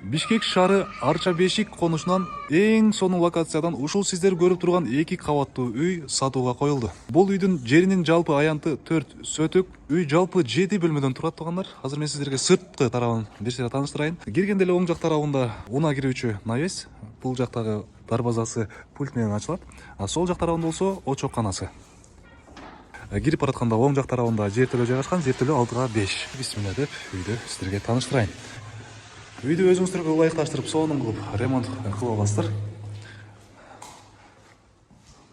Бишкек шаары Арча Бешик конушунан эң сонун локациядан ушул сиздер көрүп турган 2 кабаттуу үй сатууга коюлду. Бул үйдүн жеринин жалпы аянты 4 соток. Үй жалпы 7 бөлмөдөн турат тугандар. Азыр мен сиздерге сырткы тарабын бир сыйра тааныштырайын. Киргенде эле оң жак тарабында унаа кирүүчү навес, бул жактагы дарбазасы пульт менен ачылат. А сол жак тарабында болсо очокканасы. Кирип баратканда оң жак тарабында жертөлө жайгашкан, жертөлө 6/5. Бисмилла деп үйдү сиздерге тааныштырайын. Үйдү өзүңүздөргө ылайыкташтырып, сонун кылып ремонт кылып аласыздар.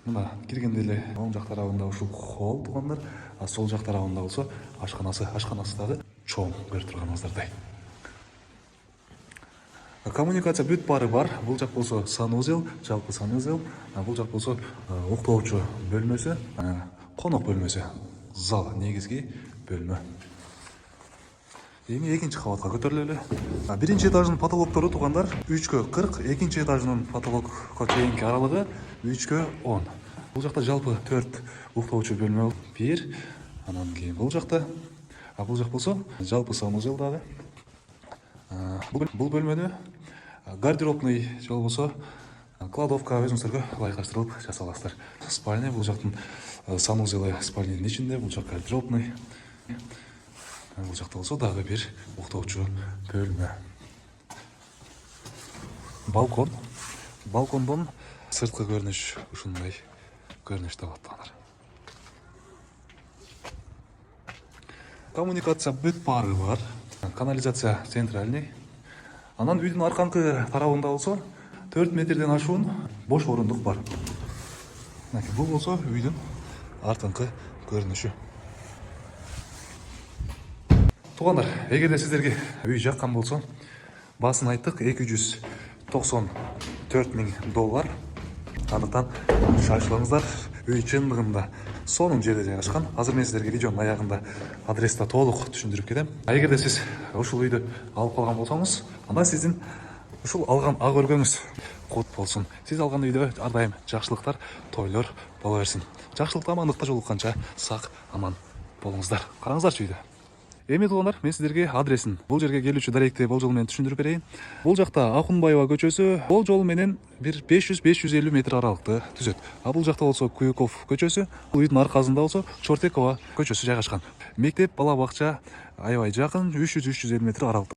Мына киргенде эле оң жак тарабында ушул холл тугандар, а сол жак тарабында болсо ашканасы. Ашканасы дагы чоң, көрүп турганыңыздардай. Коммуникация бүт баары бар. Бул жак болсо санузел, жалпы санузел, а бул жак болсо уктоочу бөлмөсү, конок бөлмөсү, зал, негизги бөлмө. Эми экинчи кабатка көтөрүлөлү. Биринчи этаждын потолоктору тугандар 3/40, экинчи этаждын потолокко чейинки аралыгы 3/10. Бул жакта жалпы 4 уктоочу бөлмө, 1, анан кийин бул жакта. А бул жак болсо жалпы санузел дагы. Бул бөлмөнү гардеробный же болбосо кладовка өзүңүздөргө ылайыкташтырып жасаласыздар. Спальня, бул жактын санузелы спальнянын ичинде, бул жак гардеробный. Бул жакта болсо дагы бир уктоочу бөлмө. Балкон. Балкондон сырткы көрүнүш ушундай көрүнүштө болот тугандар. Коммуникация бүт баары бар. Канализация центральный. Анан үйдүн арканкы тарабында болсо 4 метрден ашуун бош орундук бар. Бул болсо үйдүн артыңкы көрүнүшү. Тугандар, эгерде сиздерге үй жаккан болсо, баасын айттык, $294,000. Андыктан шашылыңыздар. Үй чындыгында сонун жерде жайгашкан. Азыр мен сиздерге видеонун аягында адреста толук түшүндүрүп кетем. Эгерде сиз ушул үйдү алып калган болсоңуз, анда сиздин ушул алган ак өргөңүз кут болсун. Сиз алган үйдө ар дайым жакшылыктар, тойлор боло берсин. Жакшылыкта, амандыкта жолукканча сак аман болуңуздар. Караңыздарчы үйдү. Эми тугандар, мен сиздерге адресин, бул жерге келүүчү даректи болжол менен түшүндүрүп берейин. Бул жакта Акунбаева көчөсү, болжол менен бир 500-550 метр аралыкты түзөт. А бул жакта болсо Куюков көчөсү, бул үйдүн аркасында болсо Чортекова көчөсү жайгашкан. Мектеп, бала бакча аябай жакын, 300-350 метр аралыкта.